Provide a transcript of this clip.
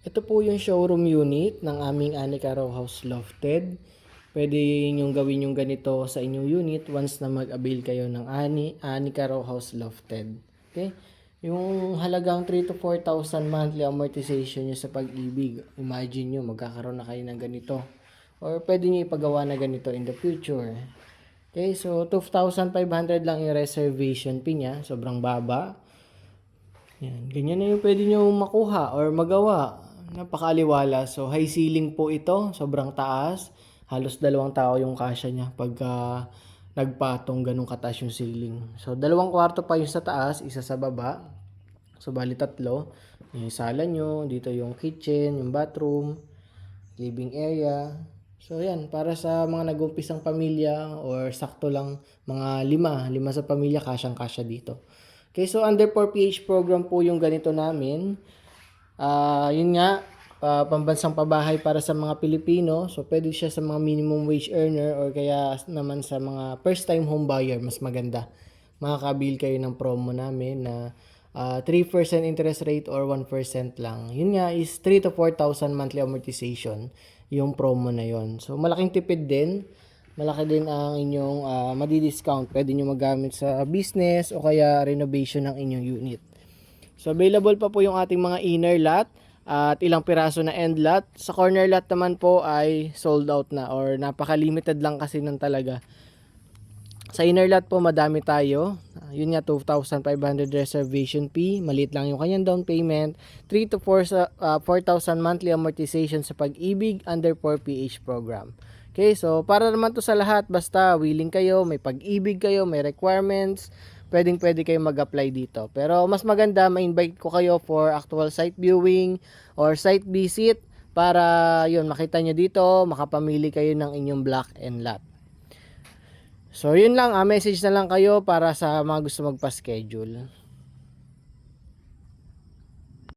Ito po yung showroom unit ng aming Anika Row House Lofted. Pwede nyong gawin yung ganito sa inyong unit once na mag-avail kayo ng Anika Row House Lofted. Okay? Yung halagang 3 to 4,000 monthly amortization nyo sa pag-ibig. Imagine nyo, magkakaroon na kayo ng ganito. Or pwede nyo ipagawa na ganito in the future. Okay, so 2,500 lang yung reservation fee niya. Sobrang baba. Yan, ganyan na yung pwede nyo makuha or magawa. Napakaliwala. So, high ceiling po ito. Sobrang taas. Halos 2 tao yung kasya niya pagka nagpatong ganun kataas yung ceiling. So, 2 kwarto pa yung sa taas, isa sa baba. So, bali 3. Yung sala nyo, dito yung kitchen, yung bathroom, living area. So, yan. Para sa mga nag-umpisang pamilya or sakto lang mga 5 sa pamilya, kasyang-kasya dito. Okay, so under 4PH program po yung ganito namin. Yun nga, pambansang pabahay para sa mga Pilipino. So, pwede siya sa mga minimum wage earner or kaya naman sa mga first time home buyer, mas maganda. Makakabil kayo ng promo namin na 3% interest rate or 1% lang. Yun nga is 3 to 4,000 monthly amortization yung promo na yon. So, malaking tipid din. Malaki din ang inyong madi-discount. Pwede nyo magamit sa business o kaya renovation ng inyong unit. So, available pa po yung ating mga inner lot at ilang piraso na end lot. Sa corner lot naman po ay sold out na or napaka-limited lang kasi nun talaga. Sa inner lot po madami tayo. Yun nga 2,500 reservation fee. Maliit lang yung kanyang down payment. 3 to 4,000 monthly amortization sa pag-ibig under 4PH program. Okay, so para naman to sa lahat, basta willing kayo, may pag-ibig kayo, may requirements, pwede kayo mag-apply dito. Pero mas maganda, ma-invite ko kayo for actual site viewing or site visit para yun, makita nyo dito, makapamili kayo ng inyong block and lot. So yun lang, message na lang kayo para sa mga gusto magpa-schedule.